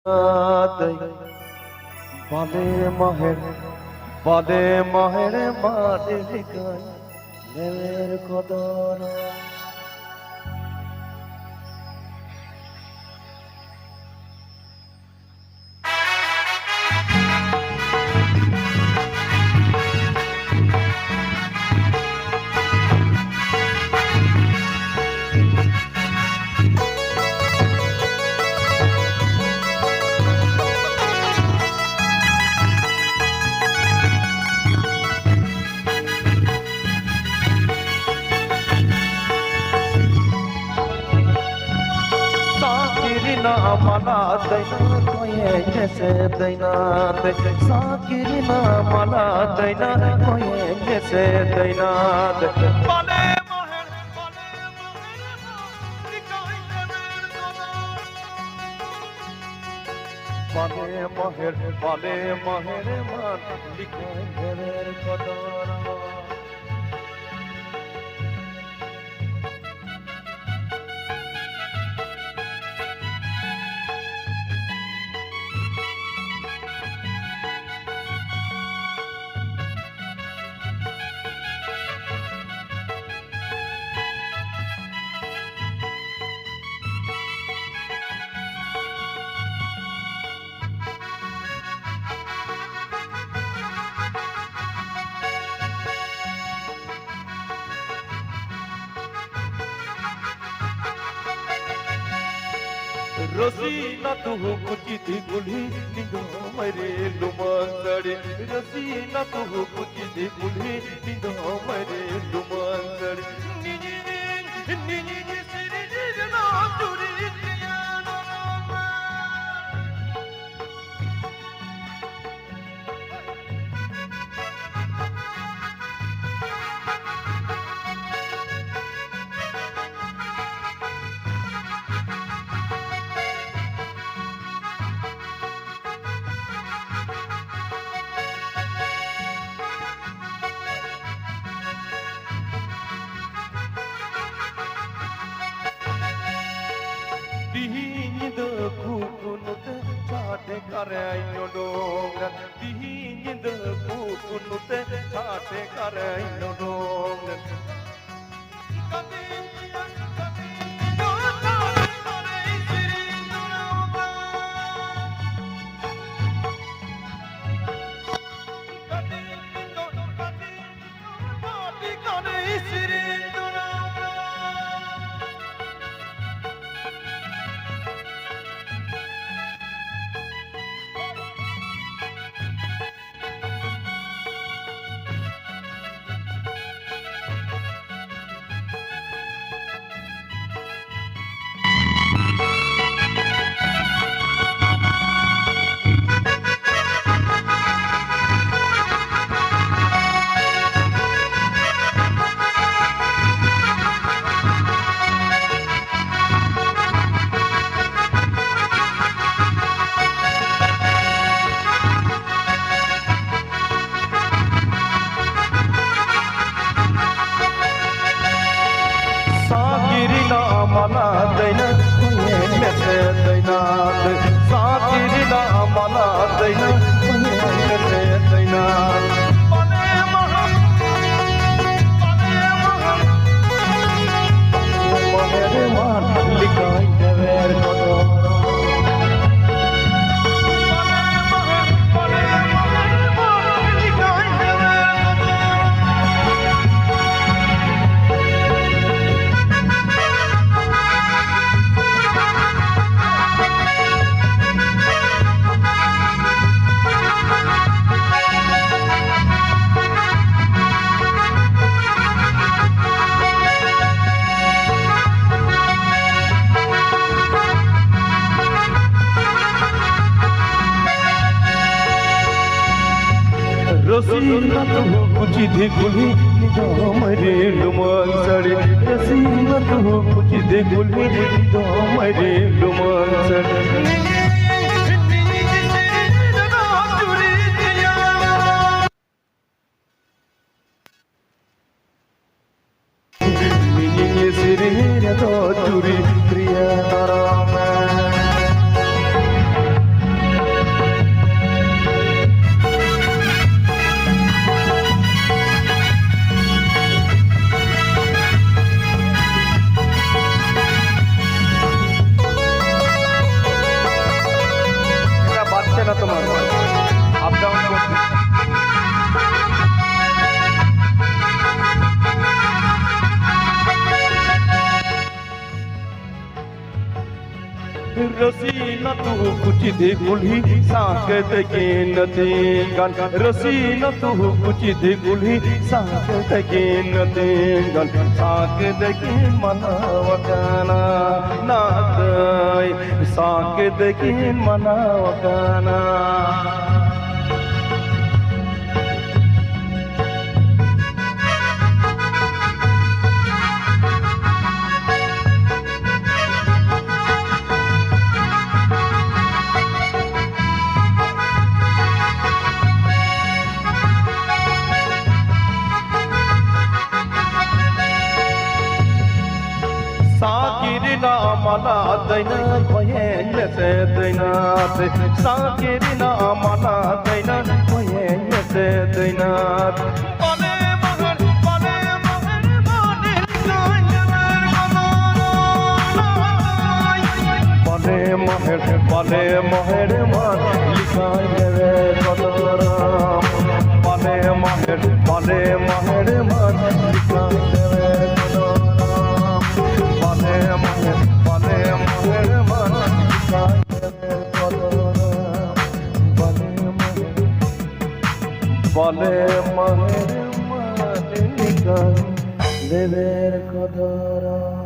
বাদে মাহের বাদে মাহের মাঠে লিখায় নেমের কদর মালা দৈনা কয়ে গেছে দৈনা সাকিরিনা মালা দৈনা কয়ে গেছে দৈনা বলে মহের বলে মহের মান লিখায় ঘরের কদর रसीना तू कुछ थी गुली निगाह मेरे लुमांगड़े रसीना तू कुछ थी गुली निगाह मेरे लुमांगड़े निजी निजी सिरी ना चुरी kukunute chate karai nodong dihin de kukunute chate karai nodong माला दैना कोये मेसे दैना साकिरिना माला दैना कोये मेसे दैना बने महल बने मान लिखाई देवेर कदर रसीना तू कुछ दे गुली निगाह मेरे लुमांगड़े रसीना तू कुछ दे गुली निगाह मेरे लुमांगड़े निजी सिरी तो चुरी प्रिया না তোমার আপ ডাউন করতে रसीना तू कुछ दे गुल्ही साकत के नते गन रसीना तू कुछ दे गुल्ही साकत के नते गन साकत के मनावकाना नातय साकत के मनावकाना साकिरना मना दैना कोयन से दैना साकिरना मना दैना कोयन से दैना बले महर बले महर मान लिखाए रे कदरा बले महर मान लिखाए रे বলে মহের মালিকা দেবের কদরা